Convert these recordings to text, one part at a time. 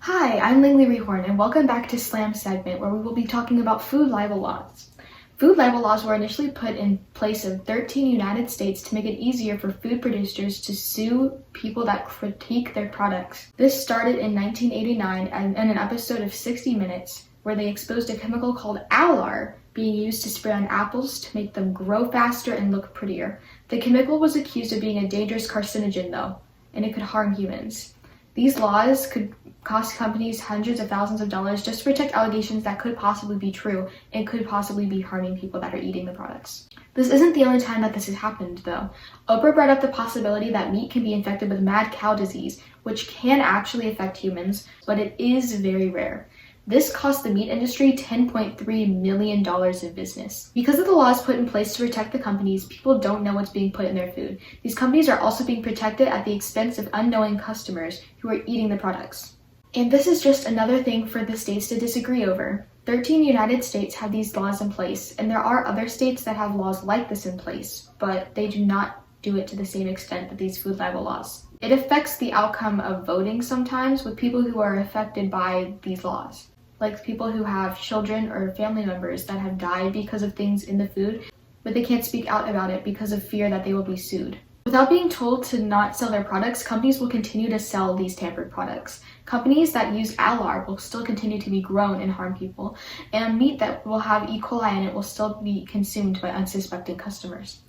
Hi, I'm Lingley Rehorn, and welcome back to Slam segment, where we will be talking about food libel laws. Food libel laws were initially put in place in 13 United States to make it easier for food producers to sue people that critique their products. This started in 1989 in an episode of 60 Minutes, where they exposed a chemical called Alar being used to spray on apples to make them grow faster and look prettier. The chemical was accused of being a dangerous carcinogen, though, and it could harm humans. These laws could cost companies hundreds of thousands of dollars just to protect allegations that could possibly be true and could possibly be harming people that are eating the products. This isn't the only time that this has happened, though. Oprah brought up the possibility that meat can be infected with mad cow disease, which can actually affect humans, but it is very rare. This cost the meat industry $10.3 million in business. Because of the laws put in place to protect the companies, people don't know what's being put in their food. These companies are also being protected at the expense of unknowing customers who are eating the products. And this is just another thing for the states to disagree over. 13 United States have these laws in place, and there are other states that have laws like this in place, but they do not do it to the same extent that these food libel laws. It affects the outcome of voting sometimes with people who are affected by these laws, like people who have children or family members that have died because of things in the food, but they can't speak out about it because of fear that they will be sued. Without being told to not sell their products, companies will continue to sell these tampered products. Companies that use Alar will still continue to be grown and harm people, and meat that will have E. coli in it will still be consumed by unsuspecting customers.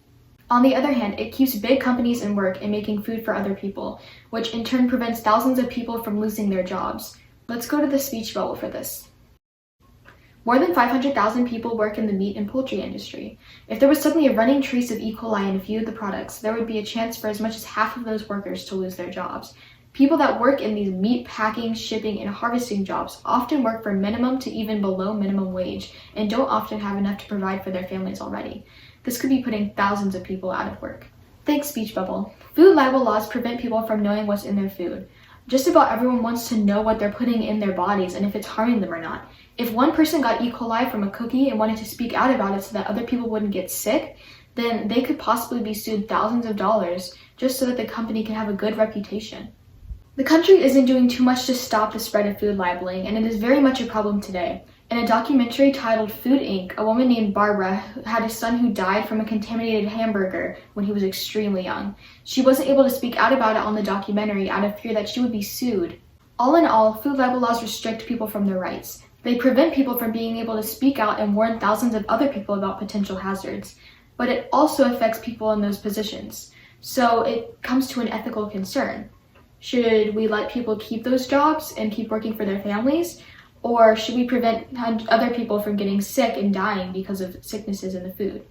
On the other hand, it keeps big companies in work and making food for other people, which in turn prevents thousands of people from losing their jobs. Let's go to the speech bubble for this. More than 500,000 people work in the meat and poultry industry. If there was suddenly a running trace of E. coli in a few of the products, there would be a chance for as much as half of those workers to lose their jobs. People that work in these meat packing, shipping, and harvesting jobs often work for minimum to even below minimum wage and don't often have enough to provide for their families already. This could be putting thousands of people out of work. Thanks, speech bubble. Food libel laws prevent people from knowing what's in their food. Just about everyone wants to know what they're putting in their bodies and if it's harming them or not. If one person got E. coli from a cookie and wanted to speak out about it so that other people wouldn't get sick, then they could possibly be sued thousands of dollars just so that the company can have a good reputation. The country isn't doing too much to stop the spread of food labeling, and it is very much a problem today. In a documentary titled Food Inc., a woman named Barbara had a son who died from a contaminated hamburger when he was extremely young. She wasn't able to speak out about it on the documentary out of fear that she would be sued. All in all, food libel laws restrict people from their rights. They prevent people from being able to speak out and warn thousands of other people about potential hazards. But it also affects people in those positions. So it comes to an ethical concern. Should we let people keep those jobs and keep working for their families? Or should we prevent other people from getting sick and dying because of sicknesses in the food?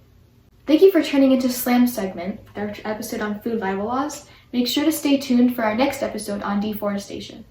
Thank you for tuning into Slam segment, our episode on food libel laws. Make sure to stay tuned for our next episode on deforestation.